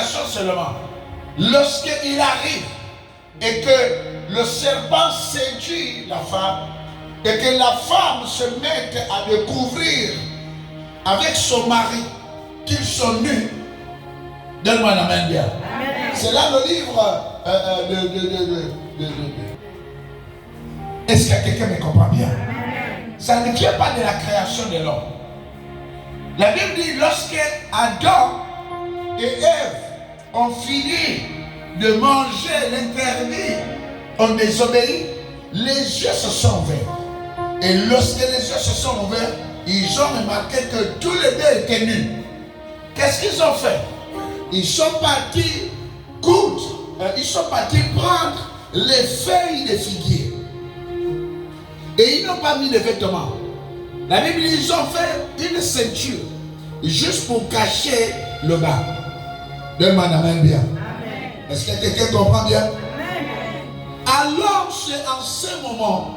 création seulement. Lorsqu'il arrive et que le serpent séduit la femme et que la femme se mette à découvrir avec son mari qu'ils sont nus, donne-moi la main bien. C'est là le livre Est-ce que quelqu'un me comprend bien? Ça ne vient pas de la création de l'homme. La Bible dit lorsque Adam et Ève ont fini de manger l'interdit, ont désobéi, les yeux se sont ouverts. Et lorsque les yeux se sont ouverts, ils ont remarqué que tous les deux étaient nus. Qu'est-ce qu'ils ont fait? Ils sont partis coudre, ils sont partis prendre les feuilles de figuier. Et ils n'ont pas mis de vêtements. La Bible dit ils ont fait une ceinture juste pour cacher le bas. Donne-moi la main bien. Est-ce que quelqu'un comprend bien? Amen. Alors c'est en ce moment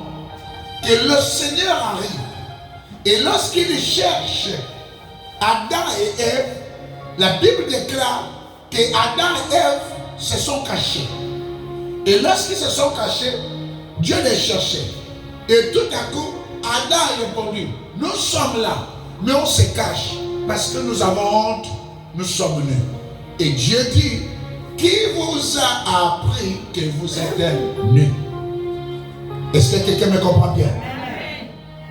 que le Seigneur arrive. Et lorsqu'il cherche Adam et Ève, la Bible déclare que Adam et Ève se sont cachés. Et lorsqu'ils se sont cachés, Dieu les cherchait. Et tout à coup, Adam a répondu, nous sommes là, mais on se cache parce que nous avons honte, nous sommes nus. Et Dieu dit, qui vous a appris que vous êtes nus? Est-ce que quelqu'un me comprend bien?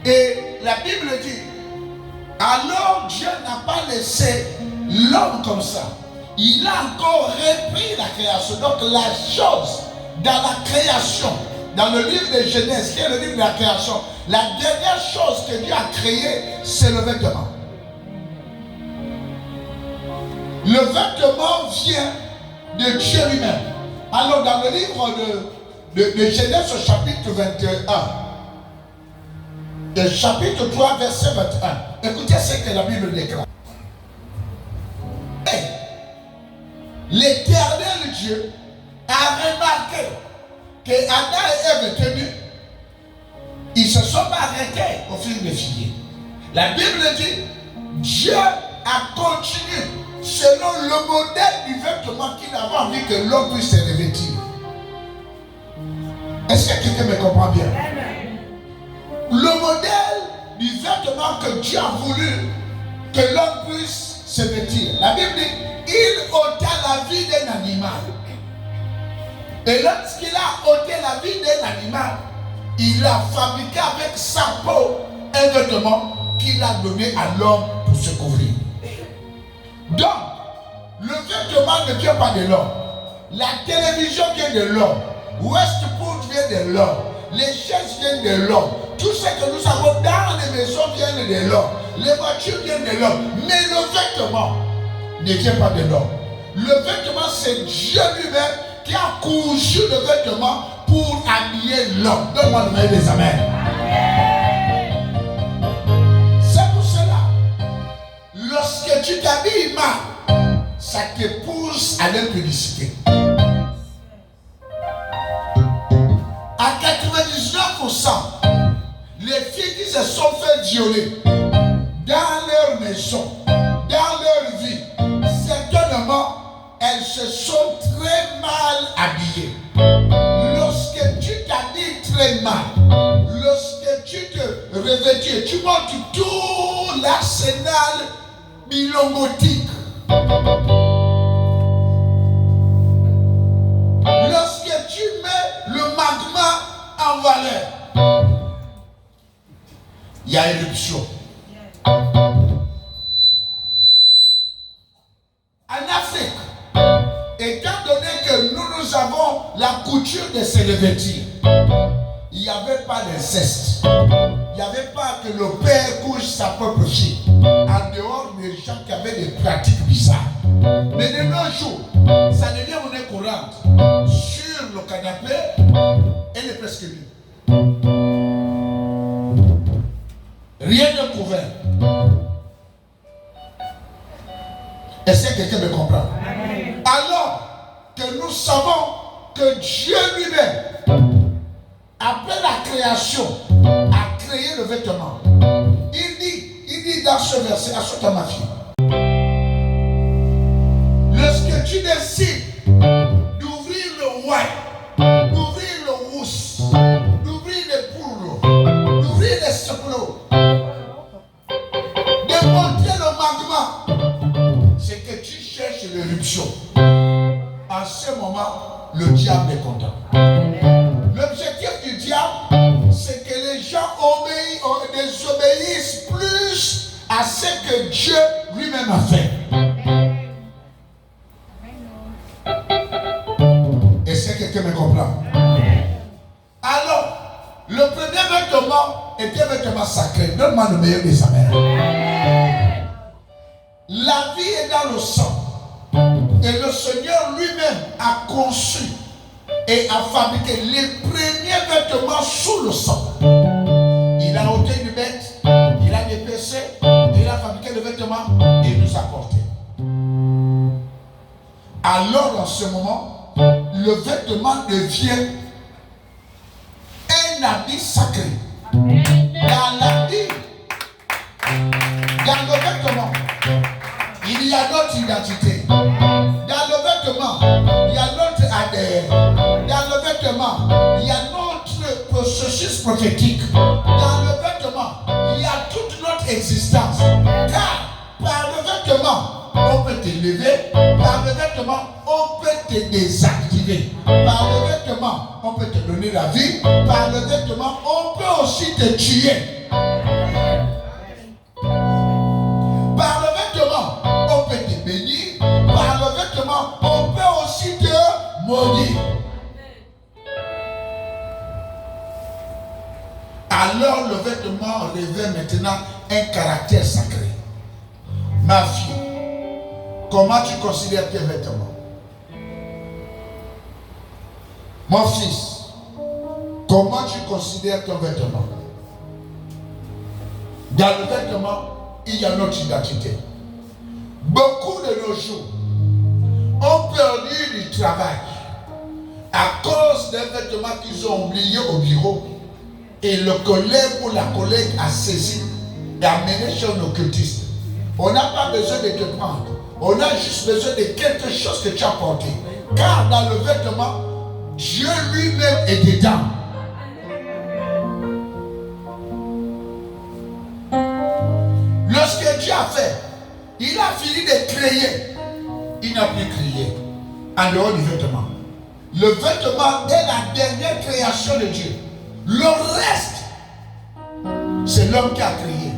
Et la Bible dit, alors Dieu n'a pas laissé l'homme comme ça. Il a encore repris la création. Donc la chose dans la création, dans le livre de Genèse, qui est le livre de la création, la dernière chose que Dieu a créée, c'est le vêtement. Le vêtement vient de Dieu lui-même. Alors dans le livre de Genèse au chapitre 21, le chapitre 3, verset 21, écoutez ce que la Bible déclare. L'Éternel Dieu a remarqué que Adam et Ève étaient nus. Ils ne se sont pas arrêtés au fil des figuier. La Bible dit, Dieu a continué selon le modèle du vêtement qu'il avait envie que l'homme puisse se revêtir. Est-ce que quelqu'un me comprend bien? Le modèle du vêtement que Dieu a voulu que l'homme puisse se vêtir. La Bible dit, il ôta la vie d'un animal. Et lorsqu'il a ôté la vie d'un animal, il a fabriqué avec sa peau un vêtement qu'il a donné à l'homme pour se couvrir. Donc, le vêtement ne vient pas de l'homme. La télévision vient de l'homme. Westport vient de l'homme. Les chaises viennent de l'homme. Tout ce que nous avons dans les maisons vient de l'homme. Les voitures viennent de l'homme. Mais le vêtement ne vient pas de l'homme. Le vêtement, c'est Dieu lui-même qui a cousu le vêtement pour habiller l'homme. Donne-moi le meilleur des amens. C'est pour cela, lorsque tu t'habilles mal, ça te pousse à l'impudicité. À 99%, les filles qui se sont fait violer dans leur maison, dans leur vie, certainement, elles se sont très mal habillées. Lorsque tu t'habilles très mal, lorsque tu te revêtis, tu montes tout l'arsenal bilongotique. Lorsque tu mets le magma en valeur, il y a éruption. En Afrique, étant donné que nous avons la coutume de se revêtir, il n'y avait pas d'inceste. Il n'y avait pas que le père couche sa propre fille, en dehors des gens qui avaient des pratiques bizarres. Mais de nos jours, ça devient monnaie courante. Sur le canapé, elle est presque nue. Rien de couvert. Est-ce que quelqu'un me comprend? Alors que nous savons que Dieu lui-même, après la création, a créé le vêtement. Il dit dans ce verset, assure-toi ma fille. Lorsque tu tu décides d'ouvrir le white, d'ouvrir le rousse, d'ouvrir les poules, d'ouvrir les soplos, de montrer le magma, c'est que tu cherches l'éruption. À ce moment, le diable est content. L'objectif du diable, c'est que les gens désobéissent plus à ce que Dieu lui-même a fait. Est-ce que quelqu'un me comprend? Alors, le premier vêtement était un vêtement sacré. Donne-moi le meilleur des amers. La vie est dans le sang. Et le Seigneur lui-même a conçu et a fabriqué les premiers vêtements sous le sang. Il a ôté une bête, il a dépecé, il a fabriqué le vêtement et il nous a porté. Alors en ce moment, le vêtement devient un habit sacré. Dans l'habit, dans le vêtement, il y a notre identité. Dans le vêtement, il y a notre ADN. Dans le vêtement, il y a notre processus prophétique. Dans le vêtement, il y a toute notre existence. Car par le vêtement, on peut t'élever. Par le vêtement, on peut te désactiver. Par le vêtement, on peut te donner la vie. Par le vêtement, on peut aussi te tuer. Par le vêtement, on peut te bénir. Par le vêtement, on peut aussi te maudire. Alors le vêtement revêt maintenant un caractère sacré. Ma fille, comment tu considères tes vêtements? Mon fils, comment tu considères ton vêtement? Dans le vêtement, il y a notre identité. Beaucoup de nos jours ont perdu du travail à cause d'un vêtement qu'ils ont oublié au bureau. Et le collègue ou la collègue a saisi et amené chez un occultiste. On n'a pas besoin de te prendre. On a juste besoin de quelque chose que tu as porté. Car dans le vêtement, Dieu lui-même est dedans. Lorsque Dieu a fait, il a fini de créer. Il n'a plus créé en dehors du vêtement. Le vêtement est la dernière création de Dieu. Le reste, c'est l'homme qui a créé.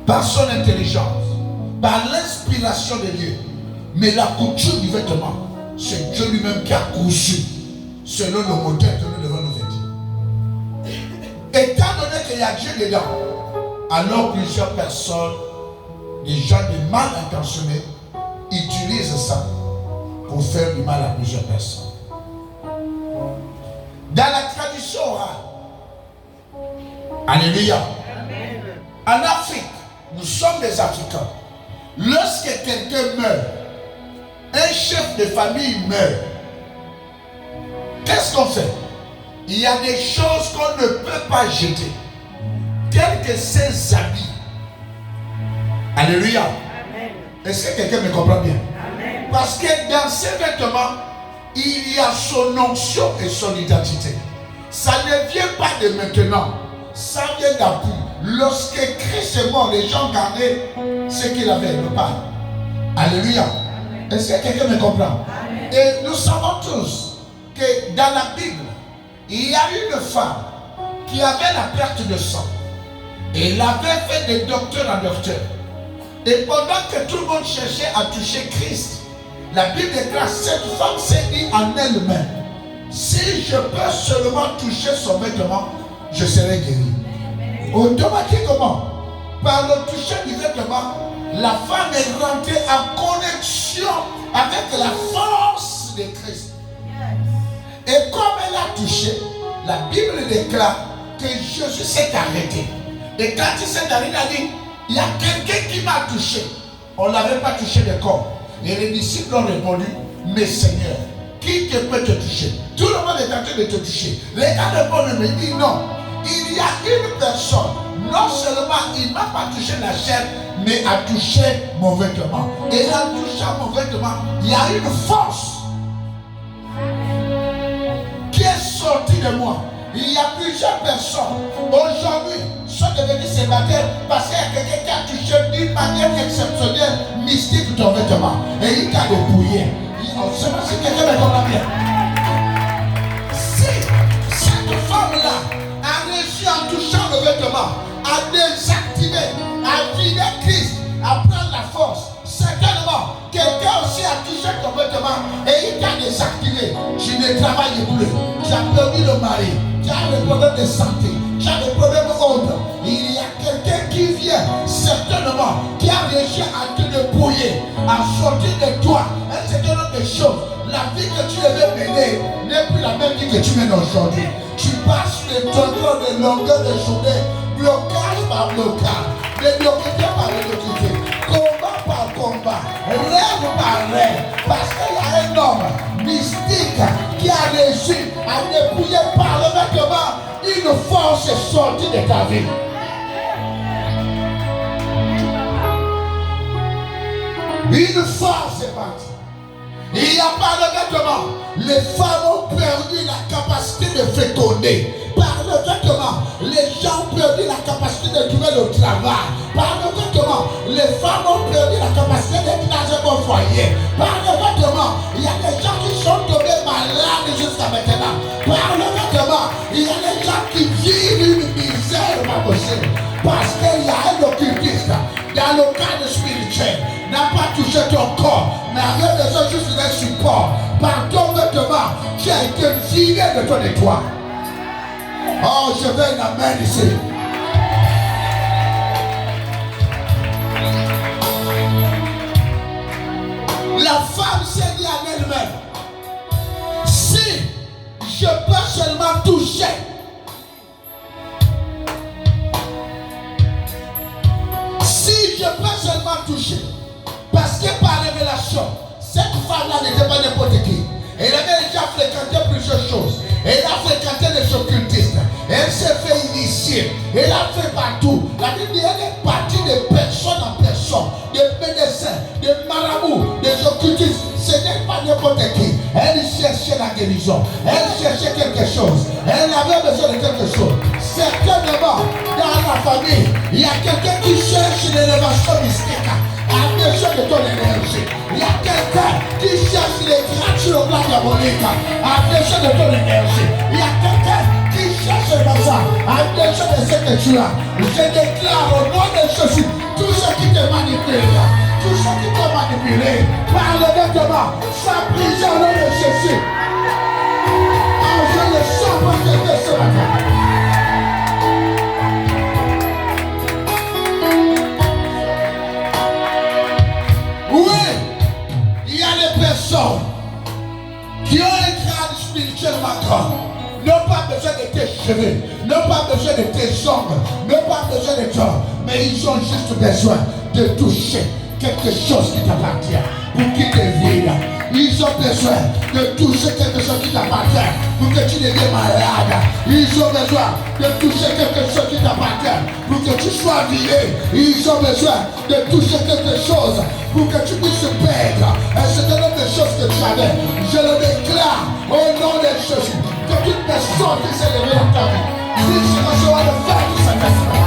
Par son intelligence, par l'inspiration de Dieu. Mais la couture du vêtement, c'est Dieu lui-même qui a cousu selon le modèle que nous devons nous vêtir. Étant donné qu'il y a Dieu dedans, alors plusieurs personnes, des gens de mal intentionnés, utilisent ça pour faire du mal à plusieurs personnes. Dans la tradition orale, alléluia. En Afrique, nous sommes des Africains. Lorsque quelqu'un meurt, un chef de famille meurt, qu'est-ce qu'on fait? Il y a des choses qu'on ne peut pas jeter, tels que ses habits. Alléluia. Est-ce que quelqu'un me comprend bien? Amen. Parce que dans ces vêtements, il y a son onction et son identité. Ça ne vient pas de maintenant. Ça vient d'après. Lorsque Christ est mort, les gens gardaient ce qu'il avait, le pain. Alléluia. Est-ce que quelqu'un me comprend? Amen. Et nous savons tous que dans la Bible, il y a une femme qui avait la perte de sang. Et elle avait fait de docteur en docteur. Et pendant que tout le monde cherchait à toucher Christ, la Bible déclare, cette femme s'est dit en elle-même, si je peux seulement toucher son vêtement, je serai guéri. Automatiquement, par le toucher du vêtement, la femme est rentrée en connexion avec la force de Christ. Et comme elle a touché, la Bible déclare que Jésus s'est arrêté. Et quand il s'est arrêté, il a dit, il y a quelqu'un qui m'a touché. On ne l'avait pas touché le corps. Et les disciples ont répondu, mais Seigneur, qui te peut te toucher? Tout le monde est en train de te toucher. Les gars répondent, mais il dit non. Il y a une personne, non seulement il ne m'a pas touché la chair, mais a touché mon vêtement. Et en touchant à mon vêtement, il y a une force qui est sortie de moi. Il y a plusieurs personnes aujourd'hui sont devenues célibataires parce qu'il y a quelqu'un qui a touché d'une manière exceptionnelle, mystique ton vêtement. Et il t'a dépouillé. Je ne sais pas si quelqu'un me comprend bien. Si cette femme-là a réussi en touchant le vêtement à désactiver, à vider Christ, à prendre la force, certainement quelqu'un aussi a touché ton vêtement et il t'a désactivé. Tu ne travailles plus, tu as perdu le mari, tu as des problèmes de santé, tu as des problèmes autres. Il y a quelqu'un qui vient, certainement, qui a réussi à te dépouiller, à sortir de toi un certain nombre de choses. La vie que tu devais mener n'est plus la même vie que tu mènes aujourd'hui. Tu passes le tonneau de longueur de journée, blocage par blocage, médiocrité par médiocrité, combat par combat, rêve par rêve, parce qu'il y a un homme mystique qui a réussi à dépouiller par le vêtement. Une force est sortie de ta vie. Une force est partie. Il n'y a pas de vêtement. Les femmes ont perdu la capacité de féconder. Par le vêtement, les gens ont perdu la capacité de trouver le travail. Par le vêtement, les femmes ont perdu la capacité d'être dans un bon foyer. Par le vêtement, il y a des gens qui sont tombés malades jusqu'à maintenant. Par le vêtement, il y a des gens qui vivent une misère pas possible. Parce qu'il y a un occultiste dans le cadre spirituel n'a pas touché ton corps, mais avec des gens juste un support. Par ton vêtement, tu as été viré de ton étoile. Oh, je veux une amen ici. La femme s'est dit à elle-même, si je peux seulement toucher, si je peux seulement toucher, parce que par révélation, cette femme-là n'était pas n'importe qui. Elle avait déjà fréquenté plusieurs choses. Elle a fréquenté les occultistes. Elle s'est fait initier. Elle a fait partout. La Bible dit elle est partie de personne en personne, des médecins, des marabouts, des occultistes. Ce n'est pas n'importe qui. Elle cherchait la guérison. Elle cherchait quelque chose. Elle avait besoin de quelque chose. Certainement, dans la famille, il y a quelqu'un qui cherche l'élévation mystique. A besoin de ton énergie. Il y a quelqu'un qui cherche les gratuits au plan diabolique. A besoin de ton énergie. Il y a quelqu'un qui cherche le ça. A besoin de ce que tu as. Je déclare au nom de Jésus, tout ce qui te manipule, tout ce qui te manipule, par le vêtement, sa prison au nom de Jésus. Oh, je le sens pour quelqu'un ce matin. Qui ont un crâne spirituellement grand, n'ont pas besoin de tes cheveux, n'ont pas besoin de tes ongles, n'ont pas besoin de toi, mais ils ont juste besoin de toucher quelque chose qui t'appartient pour qu'ils te vivent. Ils ont besoin de toucher quelque chose qui t'appartient pour que tu deviennes malade. Ils ont besoin de toucher quelque chose qui t'appartient pour que tu sois viré. Ils ont besoin de toucher quelque chose pour que tu puisses perdre un certain nombre de choses que tu avais. Je le déclare au nom de Jésus que toute personne qui s'est levée dans ta vie, puisse recevoir le feu du Saint-Esprit.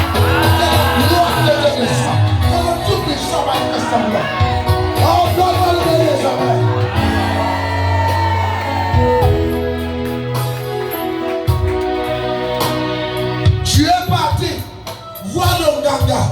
Que la gloire de Dieu descende. Que le Tout-Puissant manifeste en moi. Oh, donne-moi le meilleur jamais. Tu es parti voir le ganga,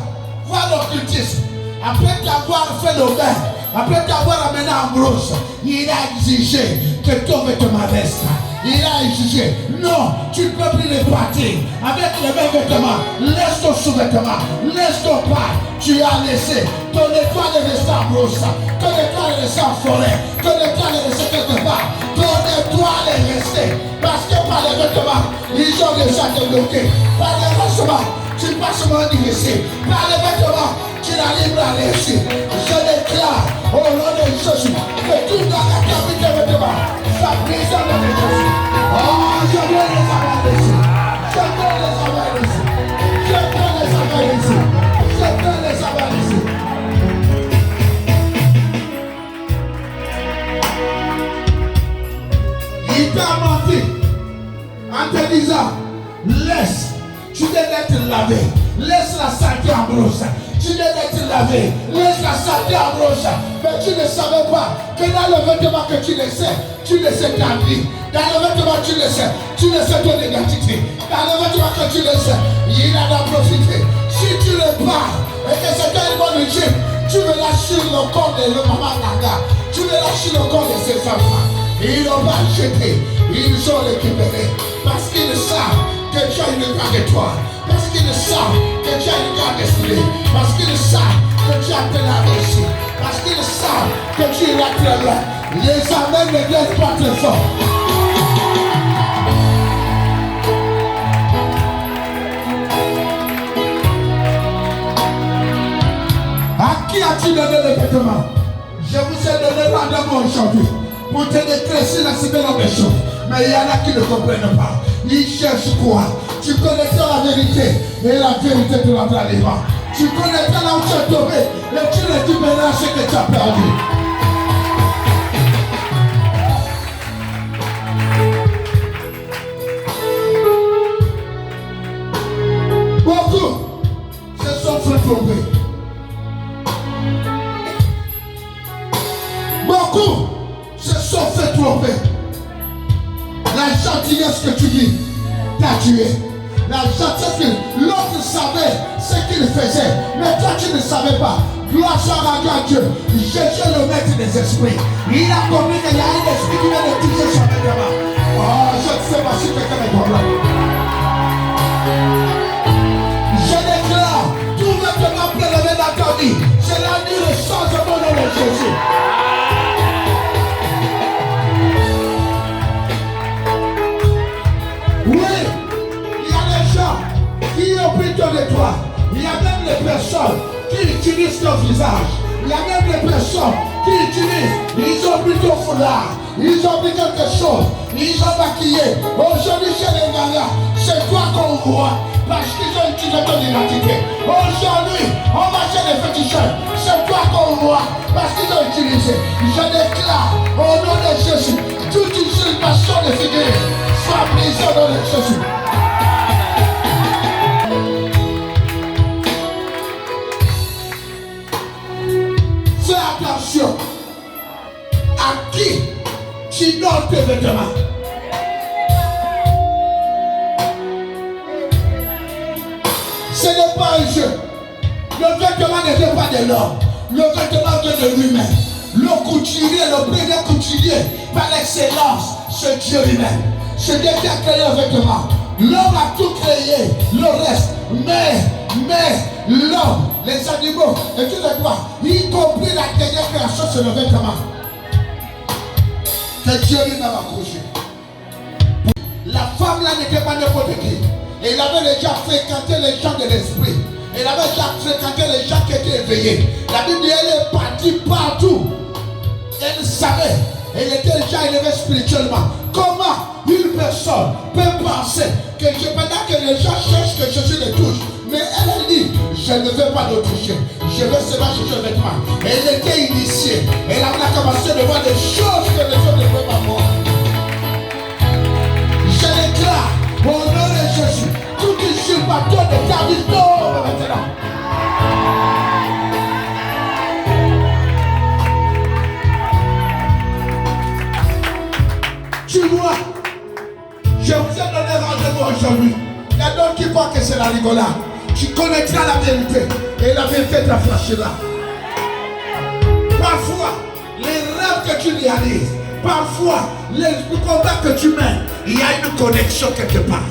voir l'occultisme. Après t'avoir fait le bain, après t'avoir amené Ambrose, il a exigé que ton vêtement reste. Il a exigé, non, tu ne peux plus les partir avec les mêmes vêtements. Laisse ton sous-vêtement, laisse ton pas. Tu as laissé ton étoile est restée en Ambrose, ton étoile est restée en forêt, ton étoile est restée quelque part. Ton étoile est restée parce que par les vêtements, ils ont réussi à te bloquer. Par les vêtements, tu passes mon difficile. Par les vêtements, tu n'arrives pas à réussir. Je déclare au nom de Jésus que tout dans la capitale de vêtements, sa prison de Jésus. Oh, je veux les avoir ici. Je veux les avoir ici. Je veux les avoir ici. Je veux les avoir ici. disant, laisse, tu devais te laver, laisse la santé en brosse. Tu devais te laver, laisse la santé en brosse. Mais tu ne savais pas que dans le vêtement que tu laissais ta vie. Dans le vêtement que tu laissais ton identité. Dans le vêtement que tu laissais, il en a profité. Si tu le pars et que c'est une bonne Égypte, tu me lâches le corps de maman Naga. Tu me lâches le corps de ses enfants. Ils n'ont pas jeté, ils ont récupéré. Parce qu'ils savent que tu as une grande étoile. Parce qu'ils savent que tu as une grande destinée. Parce qu'ils savent que tu as appelé à réussir. Parce qu'ils savent que tu iras très loin. Les amens ne viennent pas très fort. À qui as-tu donné le vêtement? Je vous ai donné rendez-vous aujourd'hui pour te déclencher la cybernombre des choses. Mais il y en a qui ne comprennent pas. Ils cherchent quoi? Tu connaîtras la vérité et la vérité te rendra libre. Tu connaîtras là où tu es tombé et tu récupéreras ce que tu as perdu. Beaucoup se sont fait tromper. Beaucoup se sont fait tromper. La gentillesse que tu dis t'a tué. La gentillesse que l'autre savait ce qu'il faisait, mais toi tu ne savais pas. Gloire soit à Dieu. Jésus le maître des esprits. Il a compris qu'il y a un esprit qui vient de toucher son vêtement. Oh, je ne sais pas si quelqu'un est problème. Je déclare, tout vêtement prélevé dans ta vie, c'est la nuit le changement de Jésus. Qui ont pris ton étoile. Il y a même les personnes qui utilisent ton visage. Il y a même les personnes qui utilisent. Ils ont pris ton foulard. Ils ont pris quelque chose. Ils ont maquillé. Aujourd'hui chez les gars, c'est toi qu'on voit. Parce qu'ils ont utilisé ton identité. Aujourd'hui, on va chez les féticheurs. C'est toi qu'on voit. Parce qu'ils ont utilisé. Je déclare au nom de Jésus, toute usurpation de figure soit prise au nom de Jésus. Attention, à qui tu donnes tes vêtements? Ce n'est pas un jeu. Le vêtement ne vient pas de l'homme. Le vêtement vient de lui-même. Le couturier, le premier couturier, par l'excellence, c'est Dieu lui-même. C'est Dieu qui a créé le vêtement. L'homme a tout créé, le reste. Mais l'homme, les animaux, et tout le quoi, y compris la dernière création, c'est le vêtement que Dieu lui-même a accroché. La femme là n'était pas n'importe qui. Et il avait déjà fréquenté les gens de l'esprit. Il avait déjà fréquenté les gens qui étaient éveillés. La Bible dit elle est partie partout. Elle savait. Elle était déjà élevée spirituellement. Comment une personne peut penser que pendant que les gens cherchent que Jésus les touche, mais elle dit, je ne veux pas le toucher. Je veux seulement chercher le vêtement. Elle était initiée. Elle a commencé à voir des choses que les autres ne peuvent pas voir. Je déclare, au nom de Jésus, tout usurpateur de ta vie tombe maintenant. Tu vois, je vous ai donné rendez-vous aujourd'hui. Il y a d'autres qui croient que c'est la rigolade. Tu connaîtras la vérité et la vérité t'affranchira. Parfois, les rêves que tu réalises, parfois, les combats que tu mènes, il y a une connexion quelque part.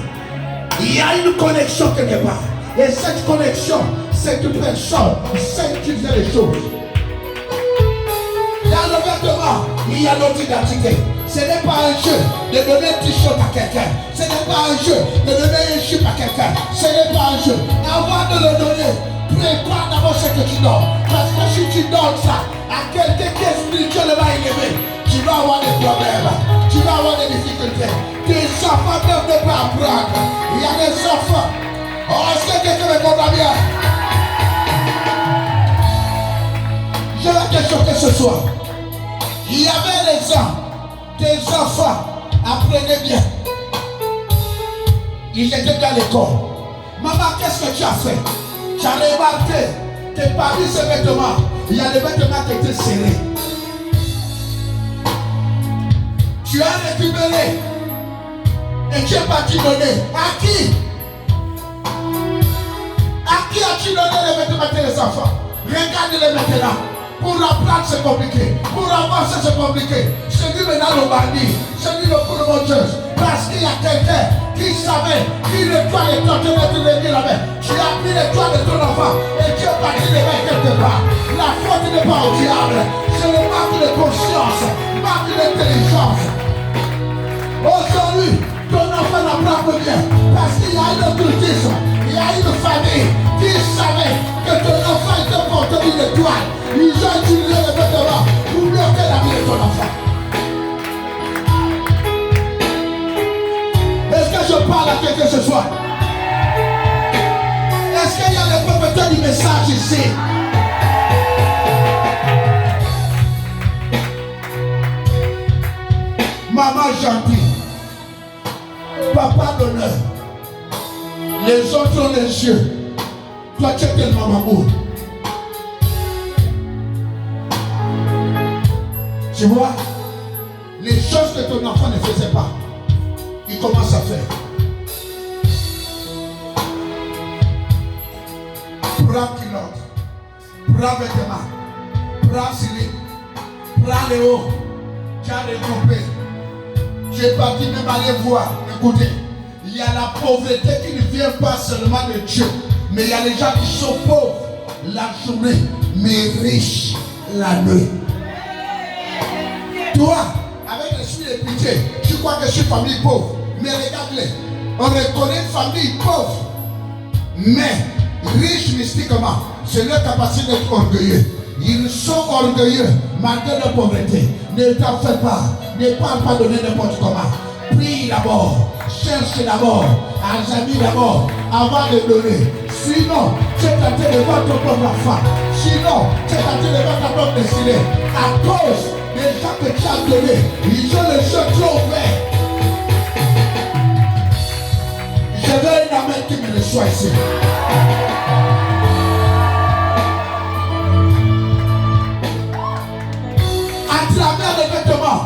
Il y a une connexion quelque part. Et cette connexion, cette personne sait utiliser les choses. Dans le vêtement, il y a notre identité. Ce n'est pas un jeu de donner un t-shirt à quelqu'un. Ce n'est pas un jeu de donner un jupe à quelqu'un. Ce n'est pas un jeu. Avant de le donner, prépare d'abord ce que tu donnes. Parce que si tu donnes ça à quelqu'un qui est spirituellement élevé, tu vas avoir des problèmes. Tu vas avoir des difficultés. Tes enfants ne peuvent pas apprendre. Il y a des enfants. Oh, est-ce que quelqu'un me comprend bien? Je vais te choquer ce soir. Il y avait des gens. Tes enfants, apprenez bien. Ils étaient dans l'école. Maman, qu'est-ce que tu as fait? Tu as remarqué que parmi ces vêtements, il y a des vêtements qui étaient serrés. Tu as récupéré et tu es parti donner. À qui? À qui as-tu donné les vêtements des enfants? Regarde-les maintenant. Pour apprendre, c'est compliqué. Pour avancer, c'est compliqué. Je dis maintenant le bandit. Je dis le promoteur. Parce qu'il y a quelqu'un qui savait qui nettoie les toits. Tu as la main. Tu as pris les toits de ton enfant et tu es parti les mains quelque part. La faute n'est pas au diable. C'est le manque de conscience, manque d'intelligence. Aujourd'hui, ton enfant n'apprend pas bien. Parce qu'il y a une occultisme. Il y a une famille qui savait que ton enfant était porteur d'une étoile. Ils ont utilisé le vêtement pour bloquer la vie de ton enfant. Est-ce que je parle à quelqu'un ce soir? Est-ce qu'il y a les propriétaires du message ici? Maman gentille, papa d'honneur, les autres ont les yeux. Toi tu es tellement amour. Tu vois, les choses que ton enfant ne faisait pas, il commence à faire. Prends culotte, prends vêtements, prends slip, prends les hauts, tu as recoupé. Tu es parti même aller voir. Écoutez, il y a la pauvreté qui ne vient pas seulement de Dieu, mais il y a les gens qui sont pauvres la journée, mais riches la nuit. Toi, avec l'esprit de pitié, tu crois que je suis famille pauvre. Mais regarde-les, on reconnaît une famille pauvre, mais riche mystiquement. C'est leur capacité d'être orgueilleux. Ils sont orgueilleux malgré leur pauvreté. Ne t'en fais pas. Ne parle pas donner n'importe comment. Prie d'abord. Cherche d'abord. Examine d'abord avant de donner. Sinon, tu es tenté de voir ton propre enfant. Sinon, tu es tenté de voir ta propre destinée. À cause des gens que tu as donnés, ils ont les yeux trop ouverts. Je veux une amène qui me reçoit ici. À travers les vêtements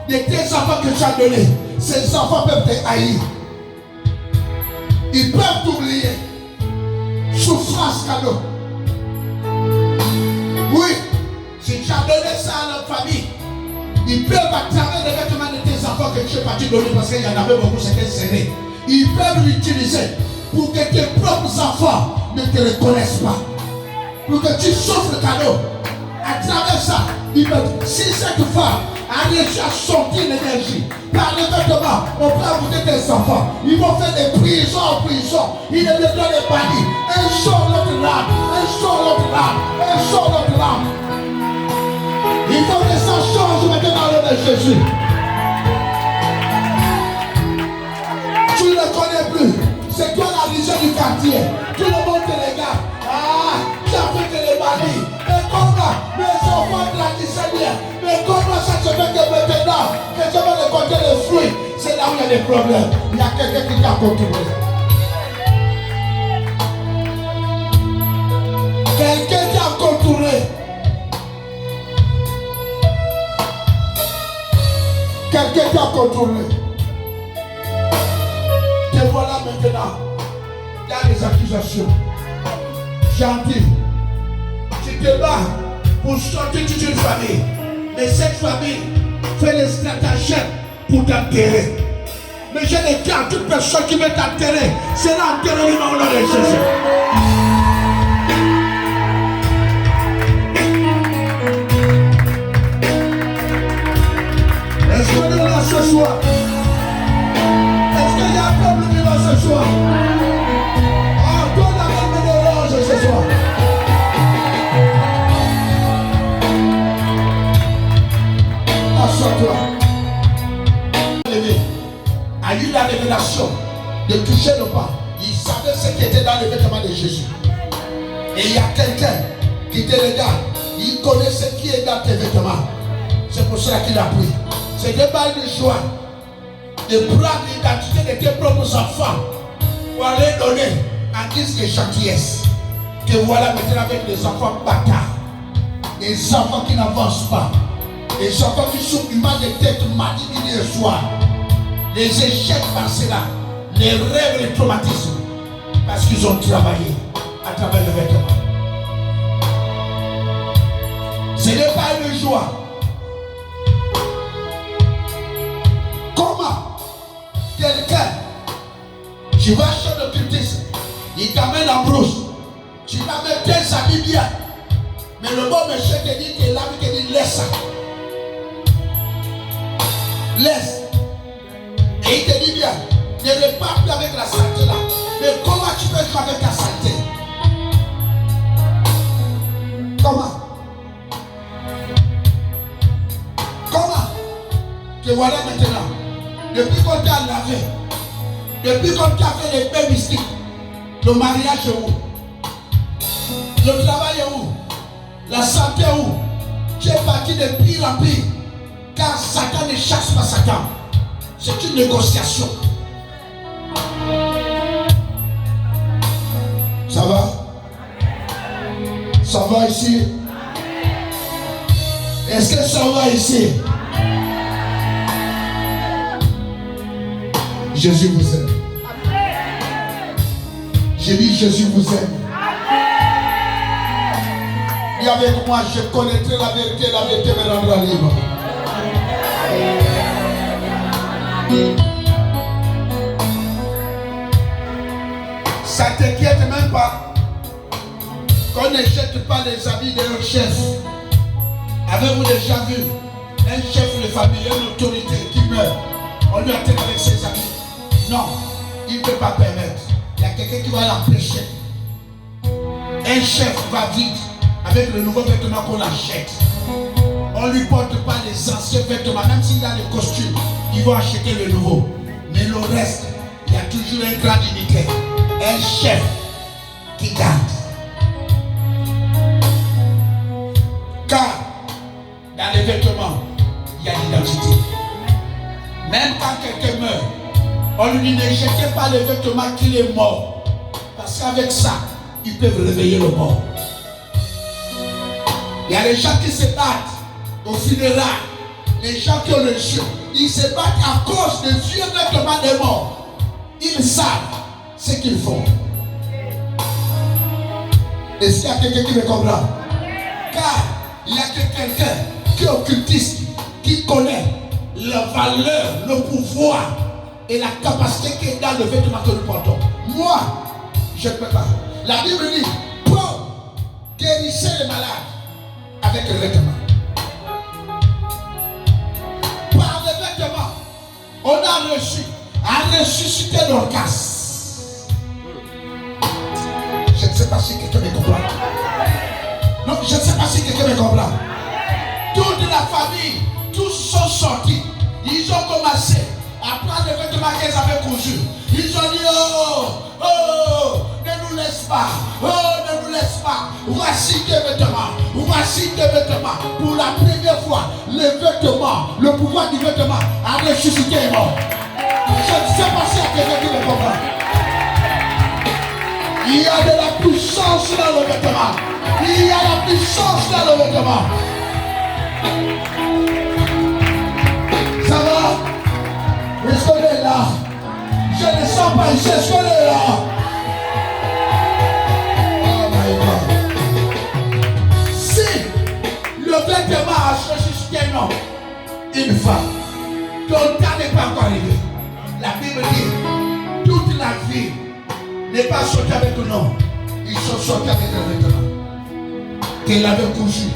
de tes enfants que tu as donnés, ces enfants peuvent te haïr. Ils peuvent t'oublier. Souffrance cadeau. Oui, si tu as donné ça à notre famille, ils peuvent à travers les vêtements de tes enfants que tu es parti donner parce qu'il y en avait beaucoup, c'était serré. Ils peuvent l'utiliser pour que tes propres enfants ne te reconnaissent pas. Pour que tu souffres le cadeau. À travers ça, ils peuvent, si cette femme a réussi à sortir l'énergie par les vêtements, on peut ajouter tes enfants. Ils vont faire des prisons en prison. Ils ne deviennent les bannis. Un sort l'autre lame, un sort l'autre lame, un sort l'autre lame. Il faut que ça change maintenant dans le nom de Jésus. Tu ne le connais plus. C'est toi la vision du quartier. Tout le monde te regarde. Ah, tu as fait que les bannis. Mais comment mes enfants grandissaient bien? Mais comment ça se fait que maintenant que je vais récolter les fruits? C'est là où il y a des problèmes. Il y a quelqu'un qui t'a contourné. Quelqu'un qui a contourné. Quelqu'un qui a contourné. Te voilà maintenant. Il y a des accusations. Gentil. Tu te bats pour sortir toute une famille. Mais cette famille fait les stratagèmes pour t'enterrer. Mais je déclare toute personne qui veut t'enterrer, c'est l'enterrement au nom de Jésus. Est-ce qu'on est là ce soir? Est-ce qu'il y a un peuple qui est là ce soir? Ah, toi la main de l'orange ce soir. Assois-toi. A eu la révélation de toucher le pas. Il savait ce qui était dans le vêtement de Jésus. Et il y a quelqu'un qui te regarde. Il connaît ce qui est dans tes vêtements. C'est pour cela qu'il a pris. C'est des balles de joie de prendre l'identité de tes propres enfants pour aller donner en guise de gentillesse. Que voilà maintenant avec les enfants bâtards, les enfants qui n'avancent pas, les enfants qui souffrent du mal de tête matin, midi et soir, les échecs par cela, les rêves, les traumatismes, parce qu'ils ont travaillé à travers le vêtement. Ce n'est pas une joie. Comment quelqu'un, tu vas chez le cultiste, il t'amène en brousse, tu t'amènes tes habits bien, mais le bon monsieur te dit que l'ami te dit laisse ça. Laisse. Et il te dit bien, ne repars plus avec la santé là. Mais comment tu peux être avec ta santé? Comment? Comment? Te voilà maintenant. Depuis qu'on t'a lavé, depuis qu'on t'a fait les pains mystiques, le mariage est où? Le travail est où? La santé est où? Tu es parti de pire en pire. Car Satan ne chasse pas Satan. C'est une négociation. Ça va? Ça va ici? Est-ce que ça va ici? Jésus vous aime. J'ai dit Jésus vous aime. Et avec moi, je connaîtrai la vérité me rendra libre. Ça ne t'inquiète même pas qu'on ne jette pas les habits d'un chef. Avez-vous déjà vu un chef de famille, une autorité qui meurt, on lui attend avec ses habits? Non, il ne peut pas permettre. Il y a quelqu'un qui va l'empêcher. Un chef va vite avec le nouveau vêtement qu'on achète. On ne lui porte pas les anciens vêtements, même s'il a le costume, ils vont acheter le nouveau. Mais le reste, il y a toujours un grand dignitaire, un chef qui garde. Car dans les vêtements, il y a l'identité. Même quand quelqu'un meurt, on lui dit ne jetez pas le vêtement qu'il est mort. Parce qu'avec ça, ils peuvent réveiller le mort. Il y a des gens qui se battent au funérailles. Les gens qui ont le jeu, ils se battent à cause de vieux vêtements des morts. Ils savent ce qu'ils font. Est-ce qu'il y a quelqu'un qui me comprend? Car il y a quelqu'un qui est occultiste, qui connaît la valeur, le pouvoir et la capacité qui est dans le vêtement que nous portons. Moi, je ne peux pas. La Bible dit, Paul guérissait les malades avec le vêtement. Par le vêtement, on a reçu à ressusciter Dorcas. Je ne sais pas si quelqu'un me comprend. Non, je ne sais pas si quelqu'un me comprend. Toute la famille, tous sont sortis. Ils ont commencé à prendre les vêtements qu'ils avaient cousus. Ils ont dit, oh, oh, ne nous laisse pas. Oh, ne nous laisse pas. Voici tes vêtements. Voici tes vêtements. Pour la première fois, les vêtements, le pouvoir du vêtement a ressuscité les morts. Je ne sais pas si il y a quelqu'un qui me comprend. Il y a de la puissance dans le vêtement. Il y a la puissance dans le vêtement. Ça va? Est-ce qu'on est là? Je ne sens pas ici. Est-ce qu'on est là? Oh my God. Si le vêtement a ressuscité un homme, une femme, ton temps n'est pas encore arrivé. La Bible dit, toute la vie n'est pas sortie avec un homme. Ils sont sortis avec un vêtement qu'elle avait cousu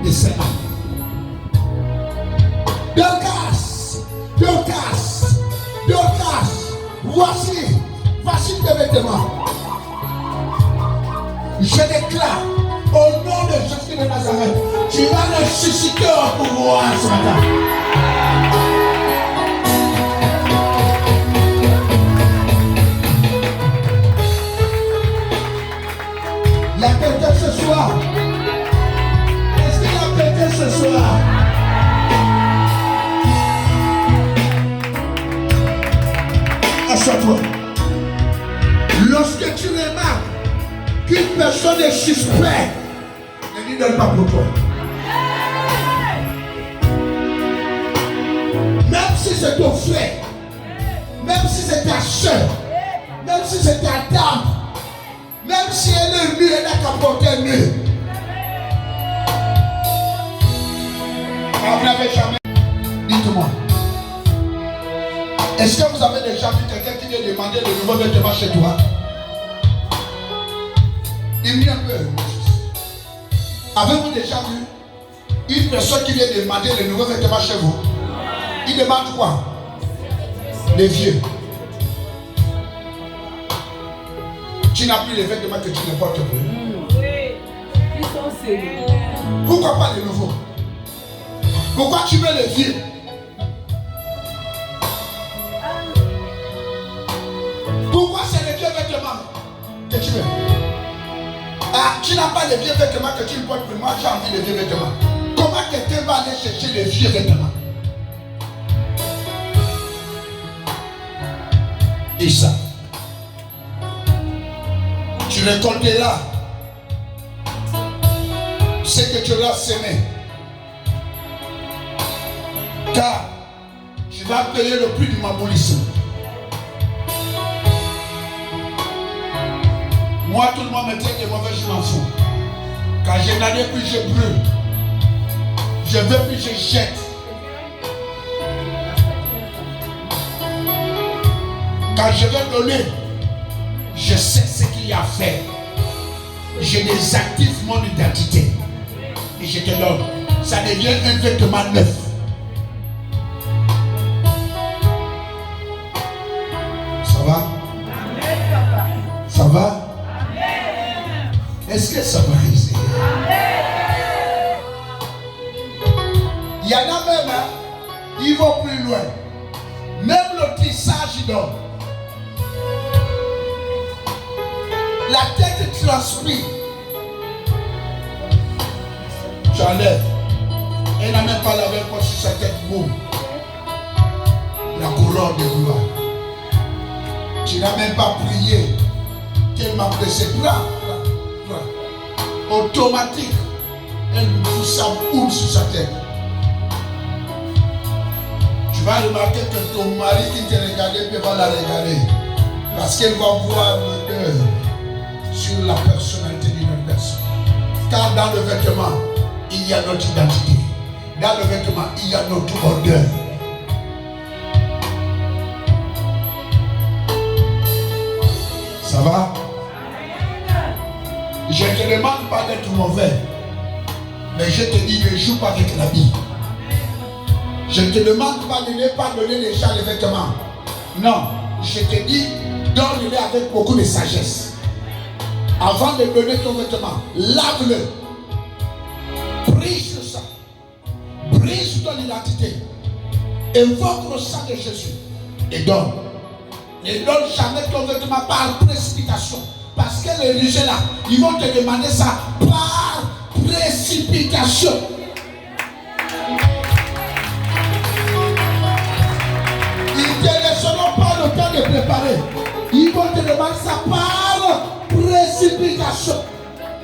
de ses mains. Dorcas, voici tes vêtements. Je déclare au nom de Jésus de Nazareth, tu vas ressusciter au pouvoir ce matin. Il y a quelqu'un ce soir. Est-ce qu'il y a quelqu'un ce soir? Assois-toi. n'appelle pas pour toi. Même si c'est ton frère, même si c'est ta soeur, même si c'est ta tante, même si elle est nue, elle n'a qu'à porter nue. Vous n'avez jamais. Dites-moi. Est-ce que vous avez déjà vu quelqu'un qui vient demander le nouveau vêtement chez toi? Il vient un peu. Avez-vous déjà vu une personne qui vient demander le nouveau vêtement chez vous? Il demande quoi? Les vieux. Tu n'as plus les vêtements que tu ne portes plus. Oui. Ils sont sérieux. Pourquoi pas les nouveaux? Pourquoi tu veux les vieux? Pourquoi c'est les vieux vêtements que tu veux? Ah, tu n'as pas les vieux vêtements que tu ne portes plus. Moi, j'ai envie des vieux vêtements. Comment quelqu'un va aller chercher les vieux vêtements? Et ça, tu récolteras ce que tu auras semé. Car tu vas payer le prix du mamoulisme. Moi, tout le monde me traite de mauvais, je m'en fous. Quand je n'en ai plus, je brûle. Je veux plus, je jette. Quand je vais donner, je sais ce qu'il y a à faire. Je désactive mon identité. Et je te donne. Ça devient un vêtement neuf. Ça va? Ça va? Est-ce que ça va réussir? Il y en a même, hein, ils vont plus loin. Même le tissage, ils donnent. La tête transpire. J'enlève. Elle n'a même pas lavé quoi sur sa tête. Boum. La couronne de gloire. Tu n'as même pas prié. Qu'elle m'a pressé. Automatique. Elle lui fout sa boum sur sa tête. Tu vas remarquer que ton mari qui te regardait peut pas la regarder. Parce qu'elle va voir l'odeur sur la personnalité d'une personne. Car dans le vêtement, il y a notre identité. Dans le vêtement, il y a notre odeur. Ça va? Je ne te demande pas d'être mauvais, mais je te dis ne joue pas avec la vie. Je ne te demande pas de ne pas donner les gens les vêtements. Non, je te dis donne-les avec beaucoup de sagesse. Avant de donner ton vêtement, lave-le. Prie sur ça. Prie sur ton identité. Invoque le sang de Jésus et donne. Ne donne jamais ton vêtement par précipitation. Parce que les religieux là, ils vont te demander ça par précipitation. Ils ne te laisseront pas le temps de préparer. Ils vont te demander ça par précipitation.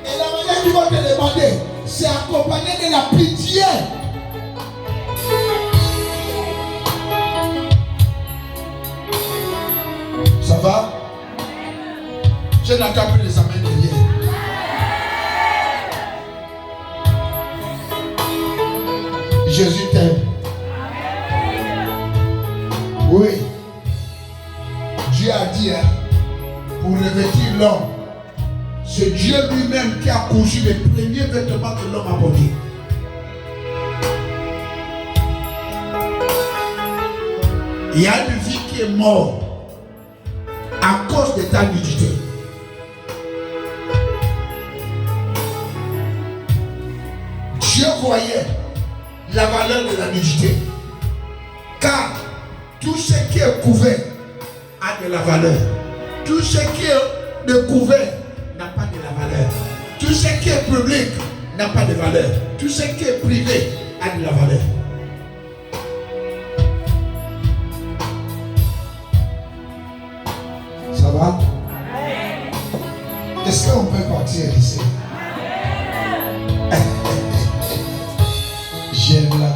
Et la manière qu'ils vont te demander, c'est accompagné de la pitié. Ça va? Je n'entends plus les amens derrière. Jésus t'aime. Oui. Dieu a dit, hein, pour revêtir l'homme, c'est Dieu lui-même qui a cousu les premiers vêtements que l'homme a portés. Il y a une vie qui est morte à cause de ta nudité. Dieu voyait la valeur de la nudité. Car tout ce qui est couvert a de la valeur. Tout ce qui est découvert n'a pas de la valeur. Tout ce qui est public n'a pas de valeur. Tout ce qui est privé a de la valeur. Ça va? Est-ce qu'on peut partir ici? de la gloire.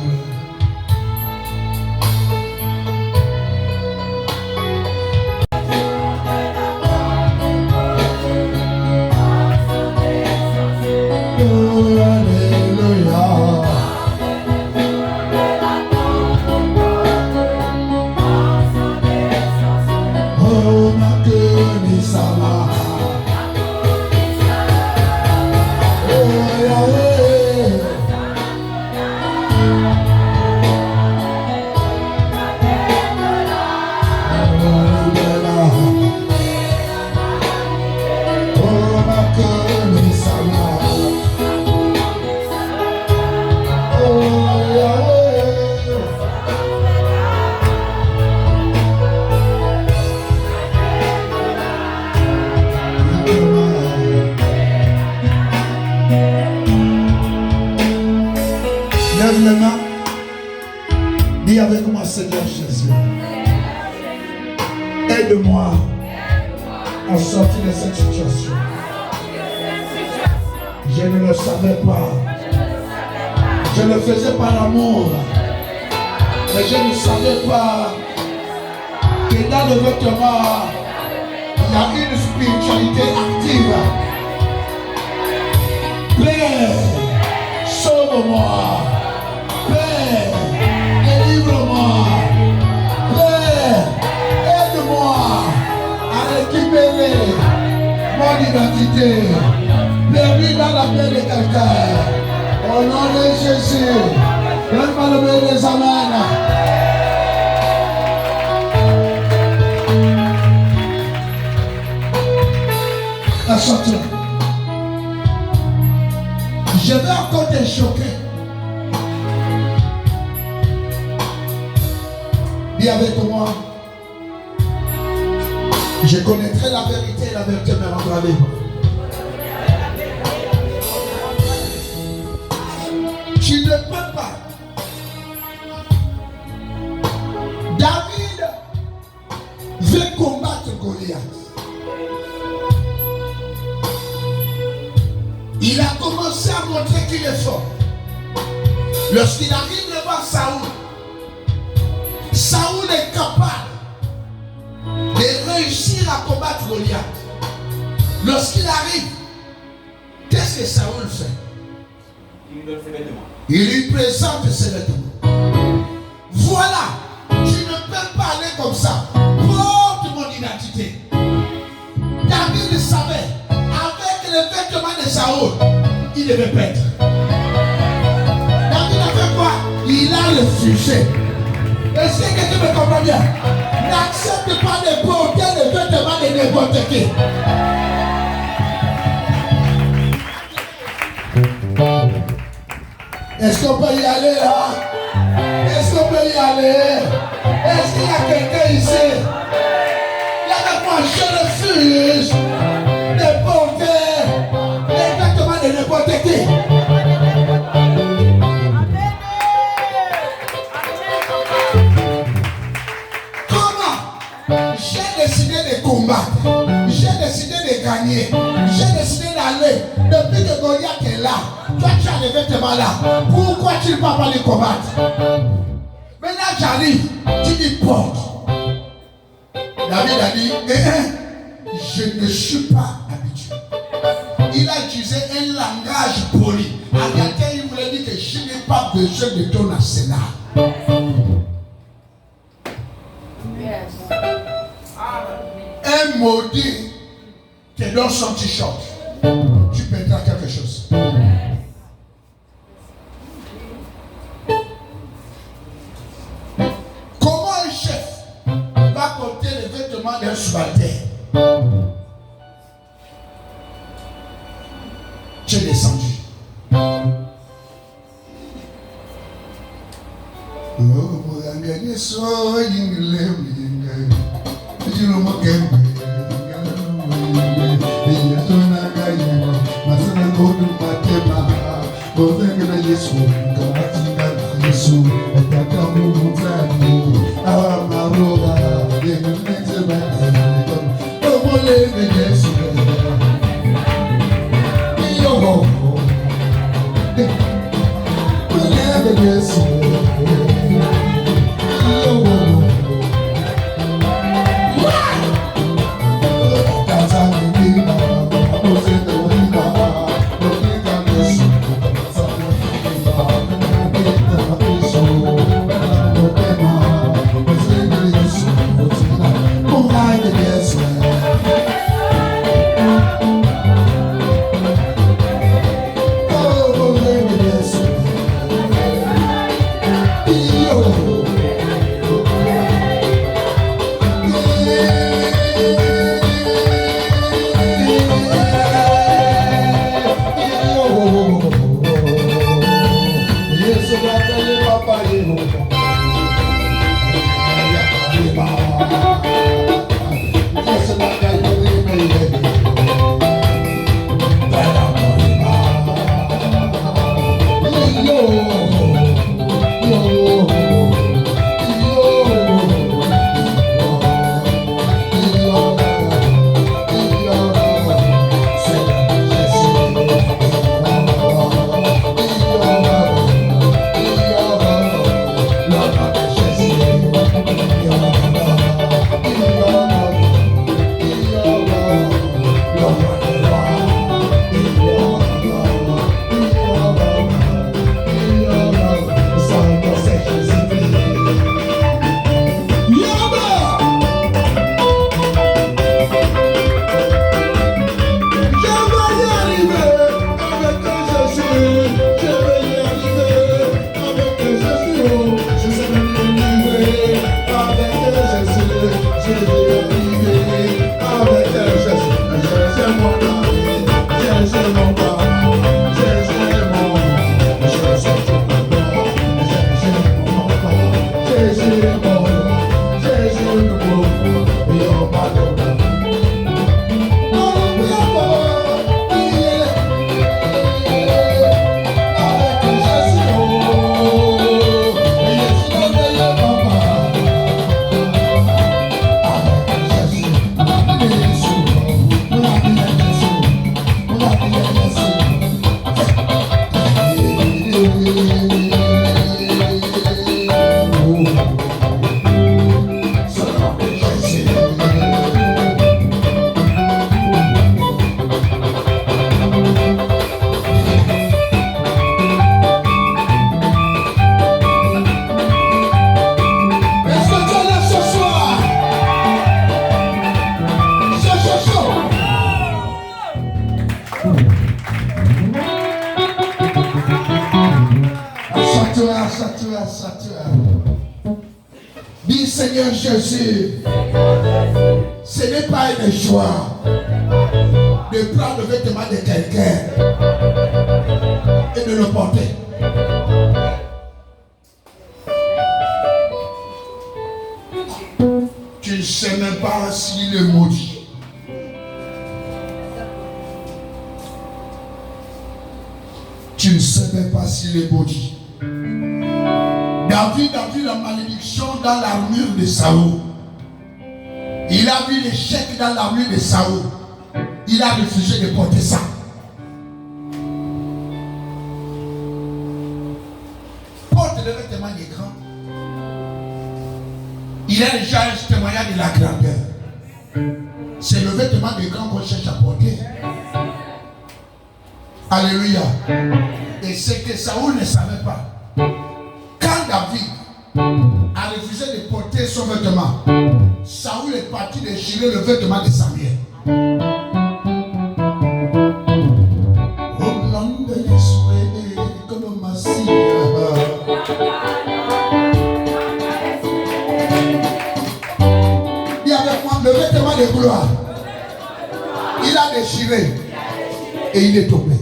Lève les mains. Dis avec moi, Seigneur Jésus. Aide-moi à sortir de cette situation. Je ne le savais pas. Je le faisais par amour. Mais je ne savais pas que dans le vêtement, il y a une spiritualité active. Père, sauve-moi. Père, délivre-moi. Père, aide-moi à récupérer mon identité. Bienvenue dans la paix de quelqu'un. Au nom de Jésus. Donne-moi le meilleur des amens. Achante. Je vais encore te choquer. Dis avec moi. Je connaîtrai la vérité et la vérité me rendra libre. Tu ne peux pas. David veut combattre Goliath. Il a commencé à montrer qu'il est fort. Lorsqu'il arrive devant Saoul, Saoul est capable de réussir à combattre Goliath. Lorsqu'il arrive, qu'est-ce que Saoul fait? Il lui présente ses vêtements. Voilà, tu ne peux pas aller comme ça. Porte mon identité. David savait, avec les vêtements de Saoul, il devait perdre. David a fait quoi? Il a refusé. Est-ce que tu me comprends bien? N'accepte pas de porter les vêtements de n'importe qui. Est-ce qu'on peut y aller là? Est-ce qu'on peut y aller? Est-ce qu'il y a quelqu'un ici? Là, moi, je refuse de porter les vêtements de n'importe qui. Comment? J'ai décidé de combattre. J'ai décidé de gagner. J'ai décidé d'aller. Depuis que Goliath est là, toi tu as les vêtements là. Pourquoi tu ne peux pas les combattre? Maintenant j'arrive, tu dis porte. David a dit, je ne suis pas habitué. Il a utilisé un langage poli. En réalité, il voulait dire que je n'ai pas besoin de ton arsenal. Un maudit te donne son t-shirt. Tu perdras quelque chose. Comment un chef va porter les vêtements d'un subalterne? Tu es descendu. Yes. Dis Seigneur Jésus, ce n'est pas un choix de prendre le vêtement de quelqu'un et de le porter. Tu ne sais même pas s'il est maudit. Tu ne sais même pas s'il est maudit. David a vu la malédiction dans l'armure de Saoul. Il a vu l'échec dans l'armure de Saoul. Il a refusé de porter ça. Porte le vêtement des grands. Il a déjà un témoignage de la grandeur. C'est le vêtement des grands qu'on cherche à porter. Alléluia. Et c'est que Saoul ne savait pas. Quand David a refusé de porter son vêtement, Saoul est parti déchirer le vêtement de Samuel. Il avait moi le vêtement de gloire. Il a déchiré et il est tombé.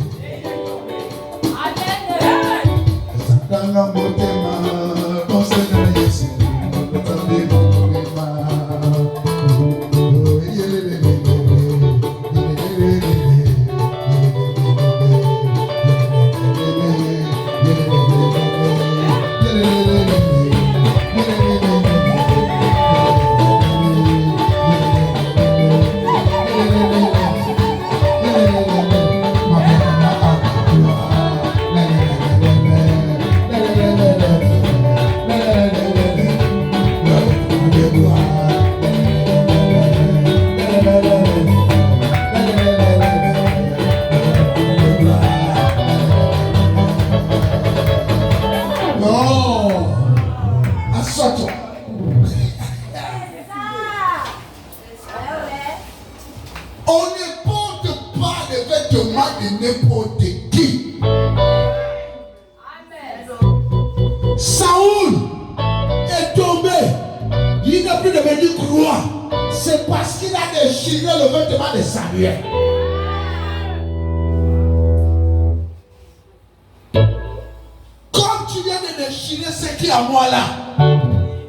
qui est à moi là,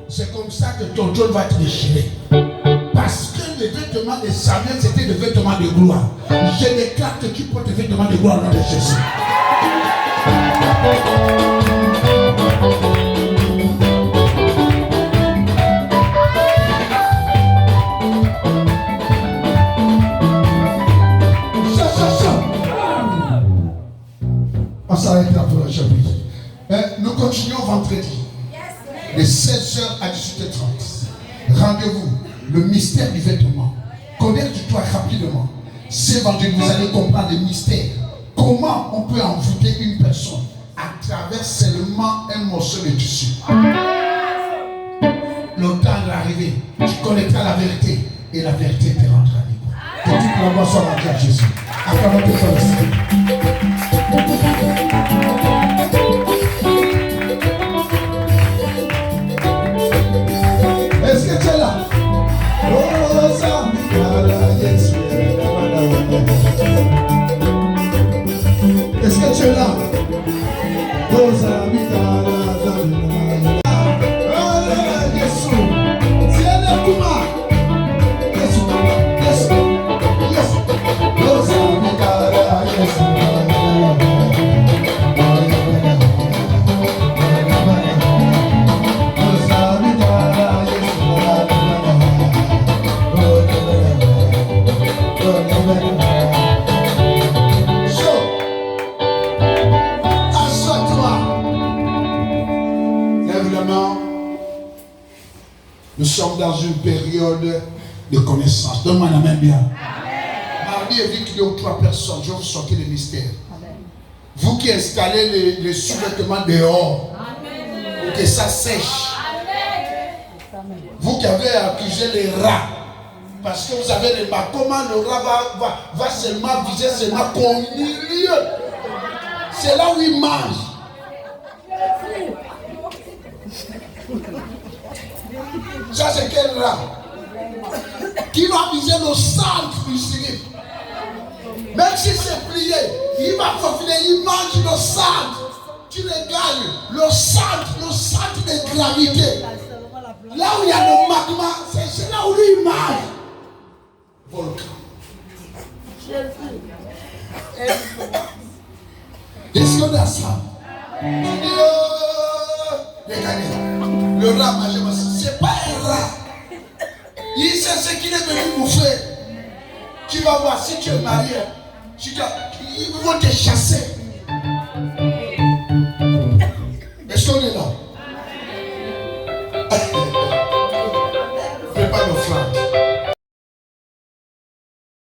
c'est comme ça que ton trône va être déchiré. Parce que les vêtements de Samuel, c'était des vêtements de gloire. Je déclare que tu portes des vêtements de gloire au nom de Jésus. On s'arrête là pour le chapitre. Nous continuons vendredi de 16h à 18h30. Rendez-vous, le mystère du vêtement. Combien tu dois rapidement? Ce vendredi, vous allez comprendre le mystère. Comment on peut envoûter une personne à travers seulement un morceau de tissu. Le temps est arrivé. Tu connaîtras la vérité et la vérité te rendra libre. Que toute la gloire soit rendue à Jésus. Acclamons tes frères. Est-ce que tu es là? Est-ce que tu es là? Nous sommes dans une période de connaissance. Donne-moi la main bien. Mardi, il dit qu'il y a 3 personnes. Je vais vous sortir le mystère. Amen. Vous qui installez les sous-vêtements dehors, pour que ça sèche. Amen. Vous qui avez accusé les rats, parce que vous avez les rats, comment le rat va seulement viser seulement qu'au milieu. C'est là où il mange. Ça c'est quel rat? Qui va viser le centre du slip. Même si c'est plié, il va profiler, il mange le centre. Tu le gagnes, le centre de gravité. Là où il y a le magma, c'est là où lui il mange. Volcan. Est-ce qu'on a ça? Regardez, le rat mange, c'est pas un rat. Il sait ce qu'il est venu bouffer. Tu vas voir si tu es marié, ils vont te chasser. Est-ce qu'on est là? Fais pas d'offrande.